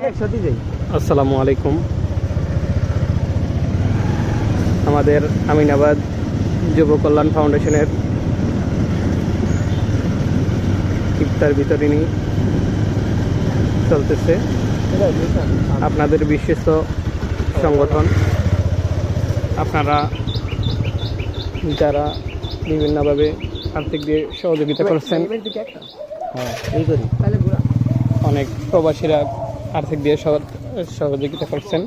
আসসালামু আলাইকুম। আমাদের আমিনাবাদ যুব কল্যাণ ফাউন্ডেশনের ইফতার বিতরণী চলতেছে। আপনাদের বিশ্বস্ত সংগঠন, আপনারা যারা বিভিন্নভাবে আর্থিক দিয়ে সহযোগিতা করছেন, অনেক প্রবাসীরা আর্থিক দিয়ে সহযোগিতা করছেন।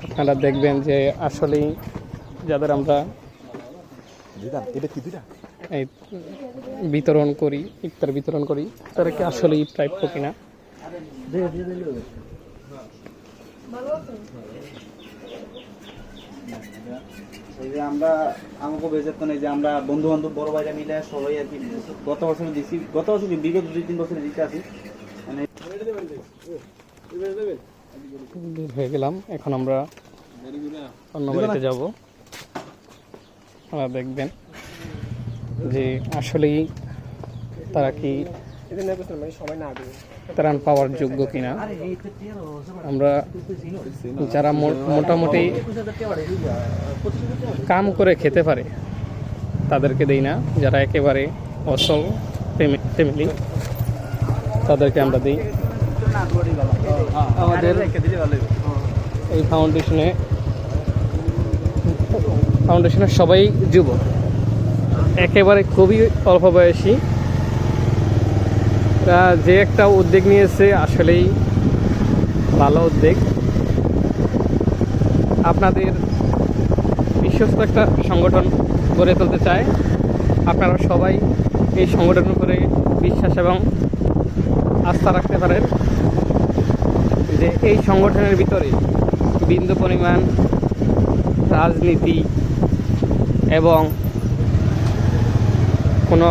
আপনারা দেখবেন যে আসলেই যাদের আমরা এই বিতরণ করি, ইফতার বিতরণ করি, তারা কি আসলেই প্রাপ্য কিনা। এই যে আমরা আমাকে বেজাত নেই যে আমরা বন্ধু বান্ধব বড় ভাইরা মিলে সবাই আর কি গত বছর দিচ্ছি, গত বছর বিগত 2-3 বছরে দিতে আছি। মানে বের হয়ে গেলাম, এখন আমরা অন্য বাড়িতে যাব। আপনারা দেখবেন যে আসলেই তারা কি ত্রাণ পাওয়ার যোগ্য কিনা। আমরা যারা মোটামুটি কাম করে খেতে পারে তাদেরকে দেই না, যারা একেবারে অসল ফ্যামিলি তাদেরকে আমরা দিই। আমাদের এই ফাউন্ডেশনের সবাই যুবক, একেবারে খুবই অল্প বয়সী। যে একটা উদ্যোগ নিয়েছে আসলেই ভালো উদ্যোগ। আপনাদের বিশ্বস্ত একটা সংগঠন গড়ে তুলতে চায়। আপনারা সবাই এই সংগঠনের উপরে বিশ্বাস এবং আস্থা রাখতে পারেন যে এই সংগঠনের ভিতরে বিন্দু পরিমাণ রাজনীতি এবং কোনো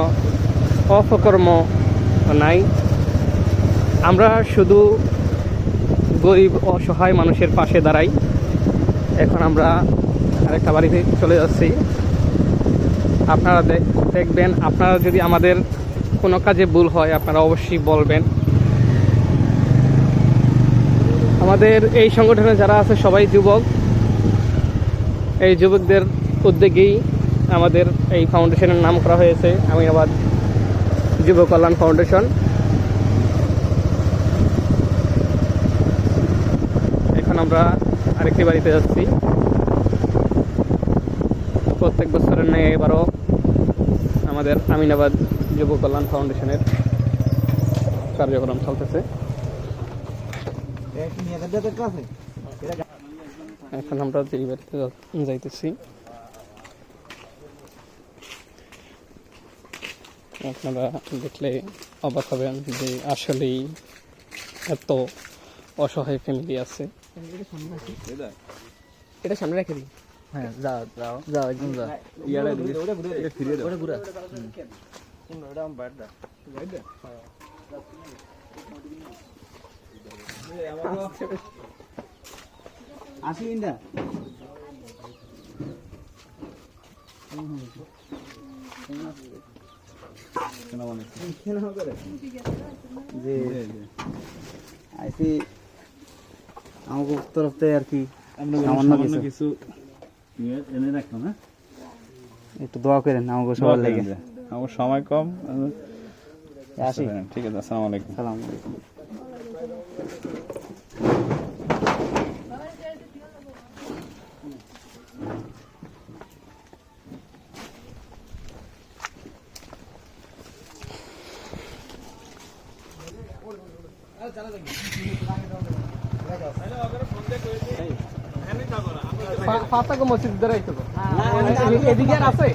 অপকর্ম নাই। আমরা শুধু গরিব অসহায় মানুষের পাশে দাঁড়াই। এখন আমরা আরেকটা বাড়িতে চলে যাচ্ছি। আপনারা দেখবেন, আপনারা যদি আমাদের কোনো কাজে ভুল হয় আপনারা অবশ্যই বলবেন। আমাদের এই সংগঠনে যারা আছে সবাই যুবক। এই যুবকদের উদ্যোগেই আমাদের এই ফাউন্ডেশনের নাম করা হয়েছে আমিনাবাদ যুব কল্যাণ ফাউন্ডেশন। এখন আমরা আরেকটি বাড়িতে যাচ্ছি। প্রত্যেক বছরের ন্যায় এবারও আমাদের আমিনাবাদ যুব কল্যাণ ফাউন্ডেশনের কার্যক্রম চলতেছে। এখন আমরা যে বাড়িতে যাইতেছি, আপনারা দেখলে অবাক হবেন যে আসলেই এত অসহায় ফ্যামিলি আছে। এটা সামনে রেখে দিই। হ্যাঁ, যাও যাও যাও একদম যাও। আসি ইন্দা আইসি আমাকে তরফ থেকে আর কি সামান্য কিছু এনে রাখলাম। হ্যাঁ, একটু দোয়া করেন আমাকে সবার লেগে। আমার সময় কম, আসি। ঠিক আছে, আসসালামু আলাইকুম। সালাম আলাইকুম। পাতা মসজিদ ধরে এদিকে আর আছে।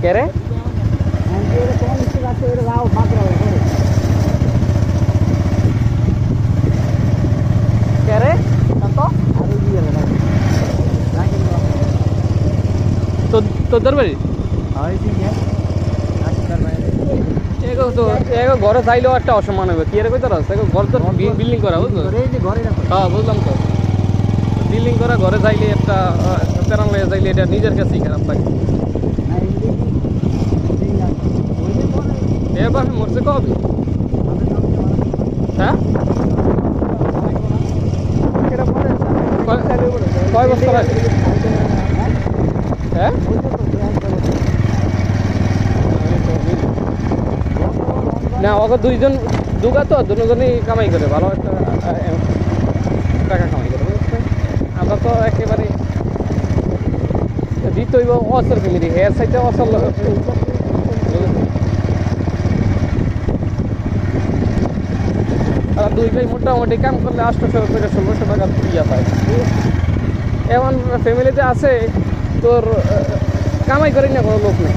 কে রে কে রে তোদের বাড়ি এগো ঘরে চাইলেও একটা অসম্মান হবে কি রে কই তোরা ঘর তো বিল্ডিং করা বুঝলো হ্যাঁ বুঝলাম তো বিল্ডিং করা ঘরে চাইলে একটা প্যারান লয়ে চাইলে এটা নিজের কাছেই খারাপ লাগে এবার মরছে কবে হ্যাঁ কয় বছর আগে হ্যাঁ না ওকে দুইজন দুগা তো দুজনই কামাই করে ভালো একটা টাকা কামাই করে বুঝছেন আমরা তো একেবারে দিতই অসর ফ্যামিলি হেয়ার সাইডে অসর আর দুই ভাই মোটামুটি কাম করলে 800 থেকে 1600 টাকা ইয়া পায় এমন ফ্যামিলিতে আছে তোর কামাই করি না কোনো লোক নেই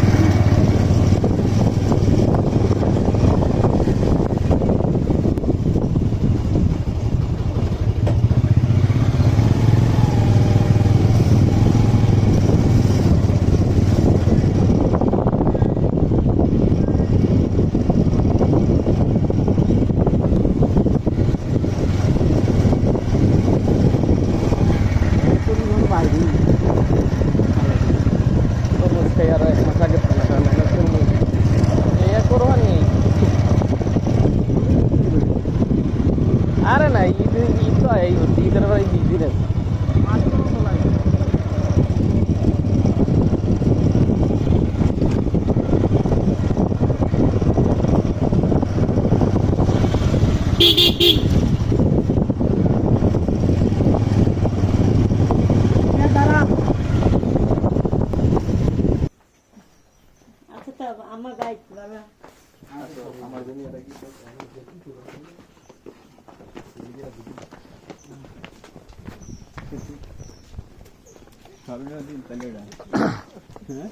আরে না ঈদ ঈদ তো এই ঈদের পরে ঈদ আছে আমার গাইড দিন তাহলে হ্যাঁ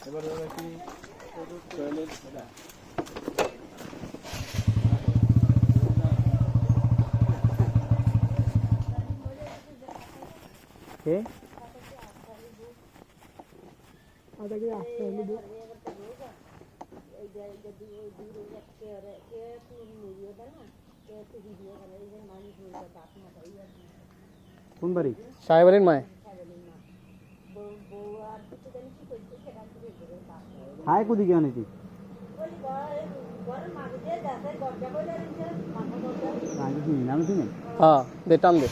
এবার কি টয়লেট কে কোন বাড়ি সাহেবের মায় হাই কুদিকে আনেছি নাম শুনে হ্যাঁ দে টান দে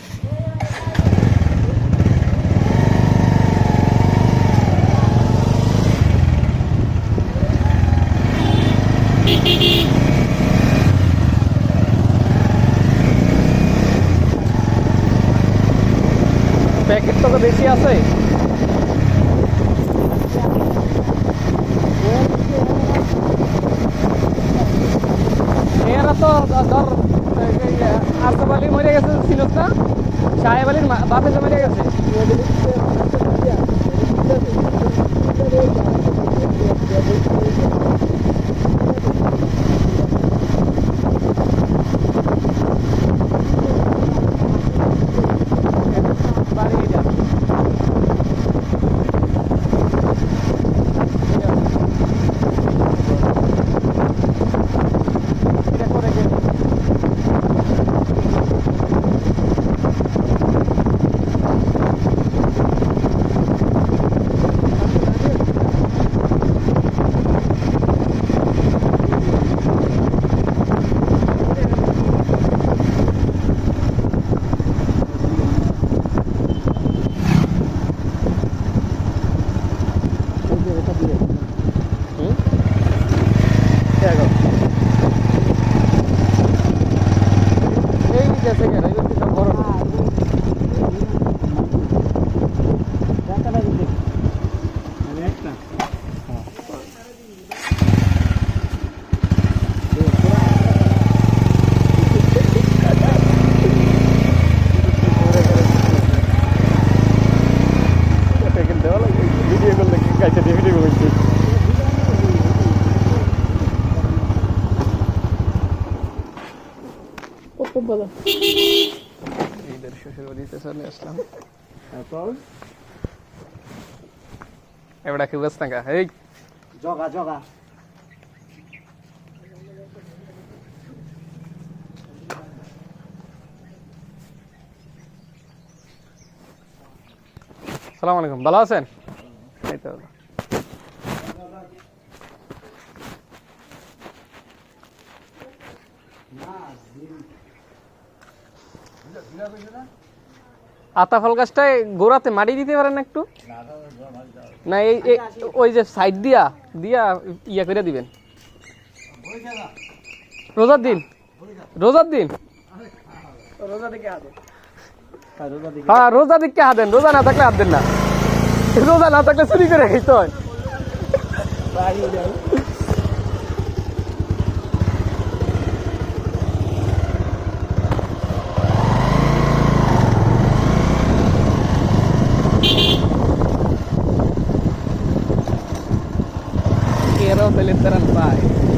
প্যাকেট তো বেশি আছে এরা তো ধর আসফ আলী মরে গেছে ছিলস না সাহেব আলীর বাপে যে মরে গেছে খুব ভালো। ঈদের শ্বশুর বাড়িতে চলে আসলাম। তারপর এবারে কি ব্যস্ত না এই জগা জগা আসসালামু আলাইকুম, ভালো আছেন? এই তো আতা ফল গাছটায় গোড়াতে মাটি দিতে পারেন না একটু? না এই ওই যে সাইড দিয়া দিয়া ইয়া করে দিবেন। রোজার দিন, রোজার দিন, হ্যাঁ রোজা দিকে হাত দেন, রোজা না থাকলে হাত দেন না, রোজা না থাকলে চুরি করে খাইতে হয়। Quiero felicitar al país.